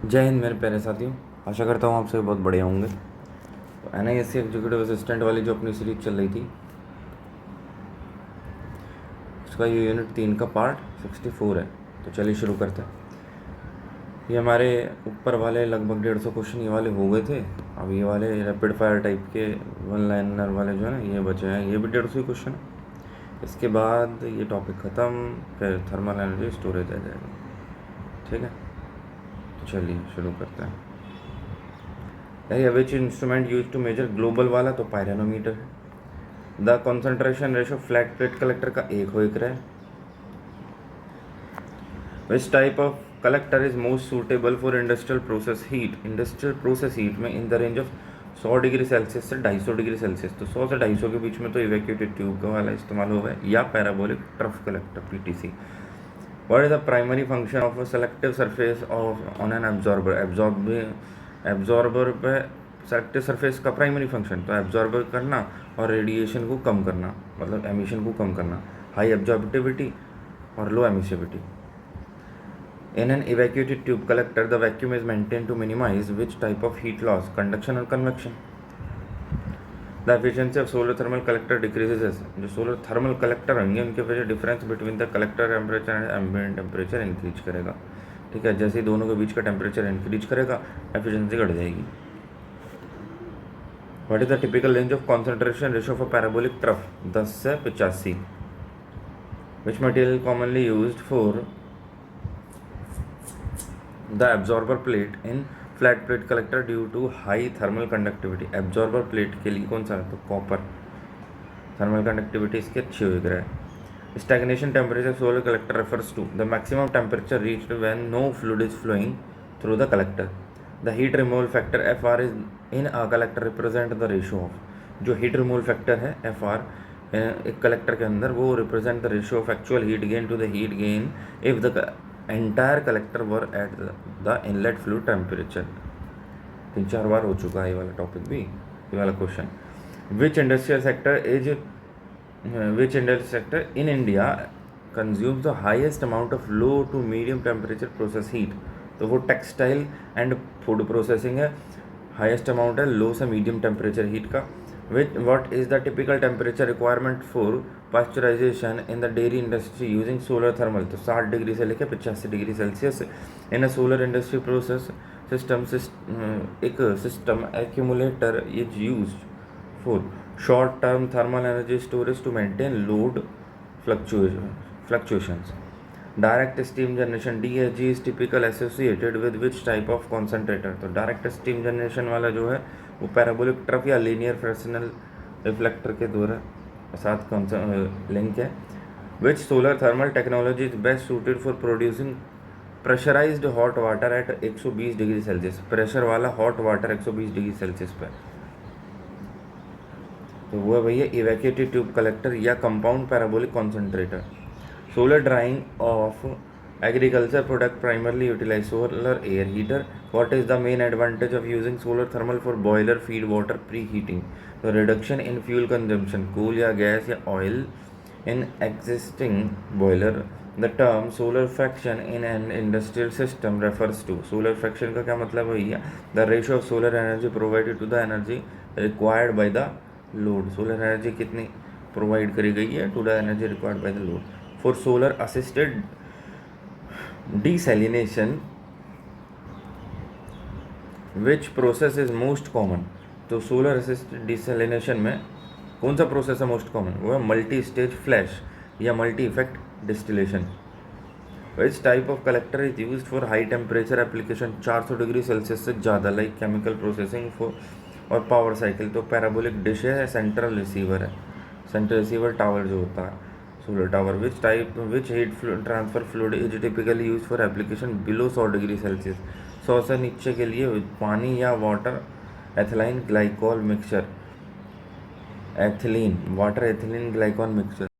जय हिंद मेरे प्यारे साथियों। आशा करता हूँ आप सभी बहुत बढ़िया होंगे। तो NISC एग्जीक्यूटिव असिस्टेंट वाली जो अपनी सीरीज चल रही थी, उसका ये यूनिट 3 का पार्ट 64 है। तो चलिए शुरू करते हैं। ये हमारे ऊपर वाले लगभग 150 क्वेश्चन ये वाले हो गए थे। अब ये वाले रैपिड फायर टाइप के वन लाइनर वाले जो है ना, ये बचे हैं। ये भी 150 क्वेश्चन है। इसके बाद ये टॉपिक ख़त्म, फिर थर्मल एनर्जी स्टोरेज आ जाएगा। ठीक है, तो चलिए शुरू करते हैं। Which instrument use to measure global वाला, तो पायरोनोमीटर है। The concentration ratio flat plate collector का 1:1 है। Which type of collector is most suitable for industrial process heat. Industrial process heat में in the range of 100 degree Celsius से 250 degree Celsius, तो 100 से 250 के बीच में तो इवैक्यूएटेड ट्यूब का वाला इस्तेमाल होगा, या parabolic trough collector PTC। What is the primary function of a selective surface of on an absorber? Absorber पे सेलेक्टिव सरफेस का प्राइमरी फंक्शन तो एब्जॉर्बर करना और रेडिएशन को कम करना, मतलब एमिशन को कम करना। हाई एब्जॉर्बिटिविटी और low emissivity. In an evacuated tube collector the vacuum is maintain to minimise which type of heat loss, conduction और convection. The efficiency of solar thermal collector decreases. जो solar thermal collector होंगे उनके वजह difference between the collector temperature and ambient temperature increase करेगा। ठीक है, जैसे ही दोनों के बीच का टेम्परेचर इंक्रीज करेगा, एफिशिएंसी घट जाएगी। What is the typical range of concentration ratio of a parabolic trough, 10 से 85। Which material commonly used for the absorber plate in flat plate collector due to high thermal conductivity. Absorber plate के लिए कौन सा है, तो copper. Thermal conductivity इसकी अच्छी हो गई है। Stagnation temperature solar collector refers to the maximum temperature reached when no fluid is flowing through the collector. The heat removal factor FR is in a collector represent the ratio of. जो heat removal factor है FR एक collector के अंदर, वो represent the ratio of actual heat gain to the heat gain if the entire collector were at the inlet fluid temperature. 3-4 बार हो चुका है ये वाला टॉपिक भी, ये वाला question. Which industrial sector in India consumes the highest amount of low to medium temperature process heat, तो वो टेक्सटाइल एंड फूड प्रोसेसिंग है। हाईएस्ट अमाउंट है लो से मीडियम टेम्परेचर हीट का। What is the typical temperature requirement for pasteurisation in the dairy industry using solar thermal, तो 60 degree से लेकर 85 degree Celsius. In a solar industry process system एक system accumulator is used for short term thermal energy storage to maintain load fluctuations. Direct steam generation DSG is typical associated with which type of concentrator, तो direct steam generation वाला जो है वो parabolic trough या linear fractional reflector के द्वारा साथ link है। Which solar thermal technology is best suited for producing pressurised hot water at 120 degree Celsius. Pressure वाला हॉट वाटर 120 डिग्री सेल्सियस पर, तो वो है भैया इवैक्यूएटेड ट्यूब कलेक्टर या compound parabolic concentrator. Solar drying of agriculture product primarily utilize solar air heater. What is the main advantage of using solar thermal for boiler feed water preheating, तो reduction in fuel consumption, coal या gas या oil in existing boiler. The term solar fraction in an industrial system refers to, solar fraction का क्या मतलब है भैया, the ratio of solar energy provided to the energy required by the load. Solar energy कितनी provide करी गई है to the energy required by the load. For solar assisted desalination which process is most common, तो solar assisted desalination में कौन सा process है most common, वो है मल्टी स्टेज फ्लैश या multi effect distillation. Which type of collector is used for high temperature application, 400 degree Celsius से ज़्यादा, लाइक केमिकल प्रोसेसिंग फॉर और पावर साइकिल, तो पैराबोलिक डिश है, सेंट्रल रिसीवर है, सेंट्रल रिसीवर टावर जो होता है solar tower. Which heat transfer fluid is typically use for application below 100 degree Celsius, 100 से नीचे के लिए पानी या water ethylene glycol mixture, ethylene water ethylene glycol mixture.